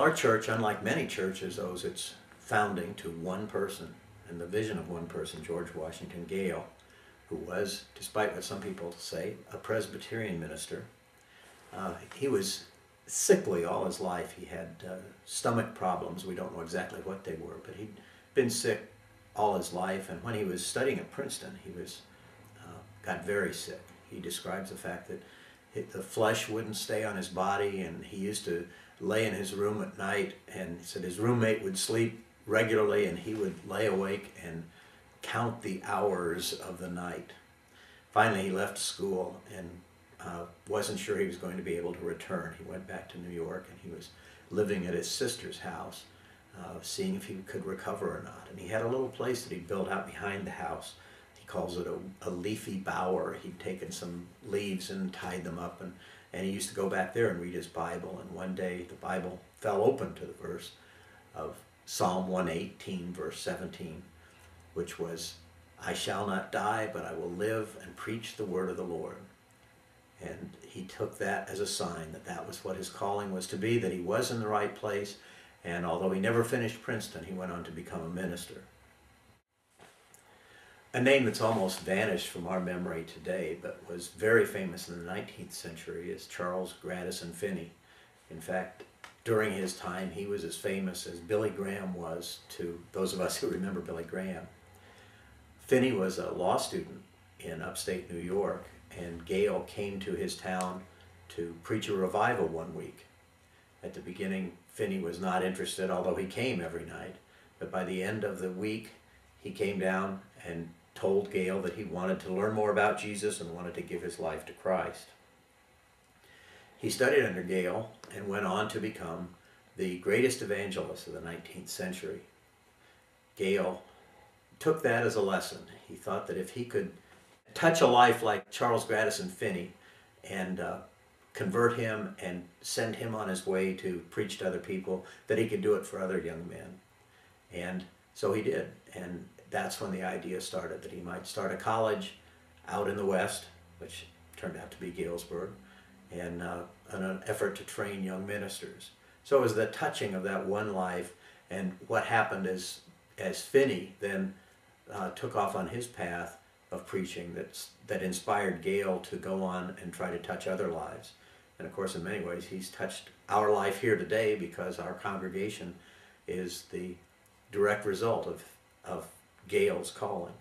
our church, unlike many churches, owes its founding to one person and the vision of one person, George Washington Gale, who was, despite what some people say, a Presbyterian minister. He was sickly all his life. He had stomach problems. We don't know exactly what they were, but he'd been sick all his life, and when he was studying at Princeton, he got very sick. He describes the fact that the flesh wouldn't stay on his body, and he used to lay in his room at night, and he said his roommate would sleep regularly, and he would lay awake and count the hours of the night. Finally, he left school and wasn't sure he was going to be able to return. He went back to New York, and he was living at his sister's house, seeing if he could recover or not. And he had a little place that he built out behind the house. He calls it a leafy bower. He'd taken some leaves and tied them up, and he used to go back there and read his Bible. And one day the Bible fell open to the verse of Psalm 118, verse 17, which was, "I shall not die, but I will live and preach the word of the Lord." And he took that as a sign that that was what his calling was to be, that he was in the right place. And although he never finished Princeton, he went on to become a minister. A name that's almost vanished from our memory today, but was very famous in the 19th century, is Charles Grandison Finney. In fact, during his time, he was as famous as Billy Graham was to those of us who remember Billy Graham. Finney was a law student in upstate New York, and Gale came to his town to preach a revival one week. At the beginning, Finney was not interested, although he came every night. But by the end of the week, he came down and told Gale that he wanted to learn more about Jesus and wanted to give his life to Christ. He studied under Gale and went on to become the greatest evangelist of the 19th century. Gale took that as a lesson. He thought that if he could touch a life like Charles Grandison Finney and convert him and send him on his way to preach to other people, that he could do it for other young men. And so he did. And that's when the idea started that he might start a college out in the West, which turned out to be Galesburg, and an effort to train young ministers. So it was the touching of that one life, and what happened as Finney then took off on his path of preaching that inspired Gale to go on and try to touch other lives. And of course, in many ways, he's touched our life here today, because our congregation is the direct result of Gale's calling.